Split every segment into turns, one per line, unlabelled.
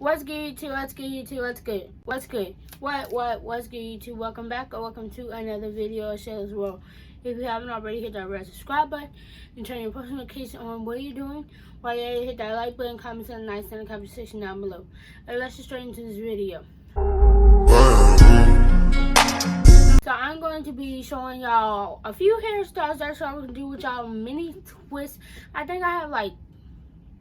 What's good, YouTube? What's good, YouTube? What's good? What's good? What's good, YouTube? Welcome back or welcome to another video of Shayla's World. If you haven't already, hit that red subscribe button and turn your post notification on what you're doing. While you're at it, hit that like button, comment something nice in the comment section down below. And let's just straight into this video. So I'm going to be showing y'all a few hairstyles that I'm going to do with y'all mini twists. I think I have like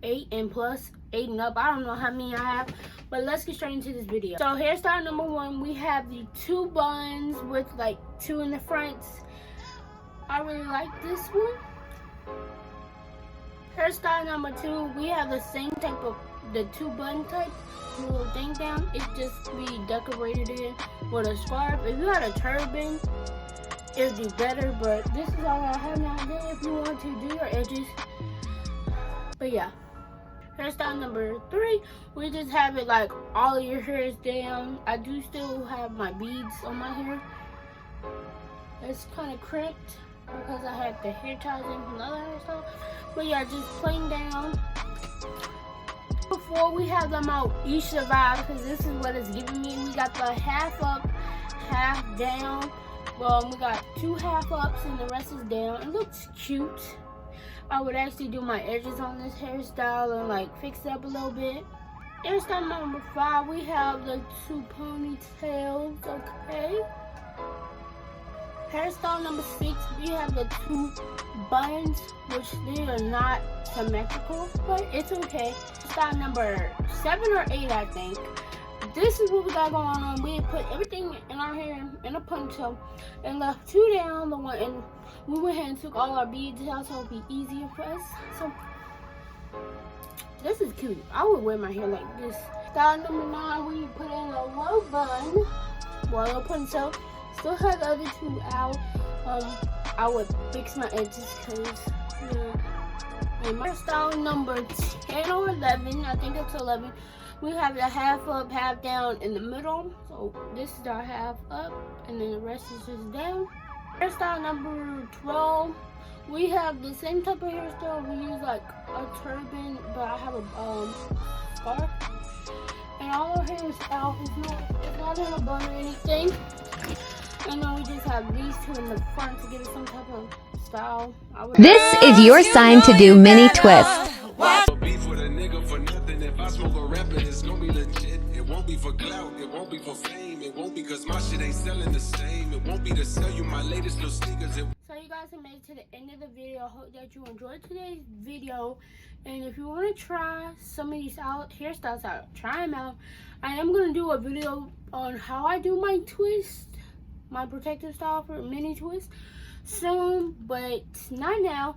8 and plus 8 and up. I don't know how many I have, but let's get straight into this video. So hairstyle number 1, we have the 2 buns with like 2 in the fronts. I really like this one. Hairstyle number 2, we have the same type of the 2 bun type little thing down. It just be decorated in with a scarf. If you had a turban, it'd be better, but this is all I have now. Then if you want to do your edges, but yeah. Hairstyle number 3, we just have it like all of your hair is down. I do still have my beads on my hair. It's kind of crimped because I had the hair ties in from another hairstyle. But yeah, just plain down. Before we have them out, each survive because this is what it's giving me. We got the half up, half down. Well, we got 2 half ups and the rest is down. It looks cute. I would actually do my edges on this hairstyle and like fix it up a little bit. Hairstyle number 5, we have the 2 ponytails, okay. Hairstyle number 6, we have the 2 buns, which they are not symmetrical, but it's okay. Hairstyle number 7 or 8, I think. This is what we got going on. We put everything in our hair in a ponytail and left 2 down, the one, and we went ahead and took all our beads out so it'll be easier for us. So this is cute. I would wear my hair like this. Style number 9, we put in a low bun, well, a ponytail. Still have the other 2 out. I would fix my edges because and my style number 10 or 11, I think it's 11. We have the half up, half down in the middle. So this is our half up, and then the rest is just down. Hairstyle number 12, we have the same type of hairstyle. We use like a turban, but I have a scarf. And all our hair is out. It's not in a bun or anything. And then we just have these 2 in the front to give it some type of style.
This is your sign to do mini twists.
Beef with a nigga for nothing. If I smoke a rapper, it's gonna be legit. It won't be for clout, it won't be for fame. It won't be cause my shit ain't selling the same. It won't be to sell you my latest little sneakers.
So you guys have made it to the end of the video. I hope that you enjoyed today's video. And if you want to try some of these hairstyles out, try them out. I am going to do a video on how I do my twist, my protective style for mini twist soon, but not now.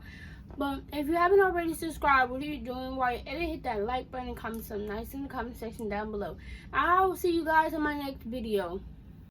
But if you haven't already subscribed, what are you doing? While you're at it, hit that like button and comment something nice in the comment section down below. I will see you guys in my next video.